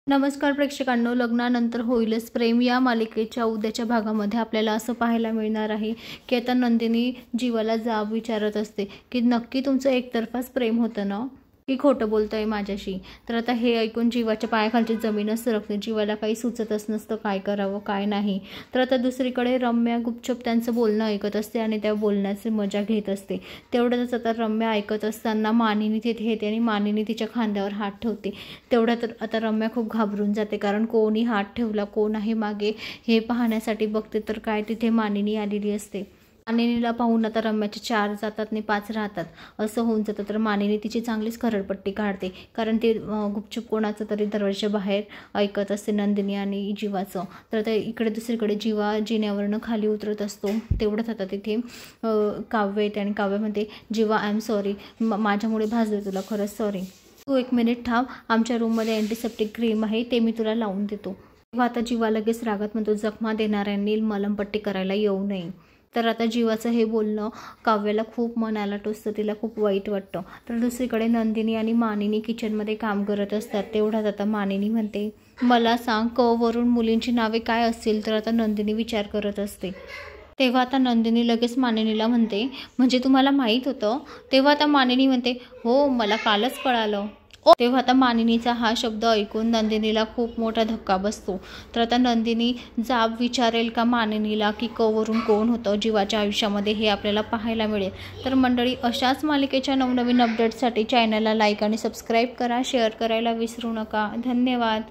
नमस्कार प्रेक्षकांनो, लग्नानंतर होईलच प्रेम या मालिकेच्या उद्याच्या भागामध्ये आपल्याला असं पाहायला मिळणार आहे की आता नंदिनी जीवाला जाब विचारत असते की नक्की तुमचं एकतर्फाच प्रेम होतं ना, की खोटं बोलतोय माझ्याशी. तर आता हे ऐकून जीवाच्या पायाखालची जमीनच सरकते. जीवाला काही सुचतच नसतं काय करावं काय नाही. तर आता दुसरीकडे रम्या गुपचूप त्यांचं बोलणं ऐकत असते आणि त्या बोलण्याची मजा घेत असते. तेवढ्यातच आता रम्या ऐकत असताना मानिनी तिथे येते आणि मानिनी तिच्या खांद्यावर हात ठेवते. तेवढ्यात आता रम्या खूप घाबरून जाते, कारण कोणी हात ठेवला, कोण आहे मागे हे पाहण्यासाठी बघते. तर काय तिथे मानिनी आलेली असते. मानिनीला पाहून आता रम्याचे 4 जातात आणि 5 राहतात असं होऊन जातं. तर मानिनी तिची चांगलीच खरडपट्टी काढते, कारण ते गुपचूप कोणाचं तरी दरवाजा बाहेर ऐकत असते नंदिनी आणि जीवाचं. तर ते इकडे दुसरीकडे जीवा जिन्यावरनं खाली उतरत असतो. तेवढंच आता तिथे काव्य येते आणि काव्य म्हणते, जीवा आय एम सॉरी, माझ्यामुळे भाजलं तुला, खरंच सॉरी. तू 1 मिनिट थांब, आमच्या रूममध्ये अँटीसेप्टिक क्रीम आहे, ते मी तुला लावून देतो. तेव्हा आता जीवा लगेच रागात म्हणतो, जखमा देणाऱ्यांनी मलमपट्टी करायला येऊ नये. तर आता जीवाचं हे बोलणं काव्याला खूप मनाला टोचतं, तिला खूप वाईट वाटतं. तर दुसरीकडे नंदिनी आणि मानिनी किचनमध्ये काम करत असतात. तेवढ्यात आता मानिनी म्हणते, मला सांग क वरून मुलींची नावे काय असतील. तर आता नंदिनी विचार करत असते. तेव्हा आता नंदिनी लगेच मानिनीला म्हणते, म्हणजे तुम्हाला माहीत होतं. तेव्हा आता मानिनी म्हणते, हो मला कालच कळालं. तेव्हा आता मानिनीचा हा शब्द ऐकून नंदिनीला खूप मोठा धक्का बसतो. तर आता नंदिनी जाब विचारेल का मानिनीला, की क वरून कोण होतं जीवाच्या आयुष्यामध्ये, हे आपल्याला पाहायला मिळेल. तर मंडळी, अशाच मालिकेच्या नवनवीन अपडेट्ससाठी चॅनलला लाईक आणि सबस्क्राईब करा, शेअर करायला विसरू नका. धन्यवाद.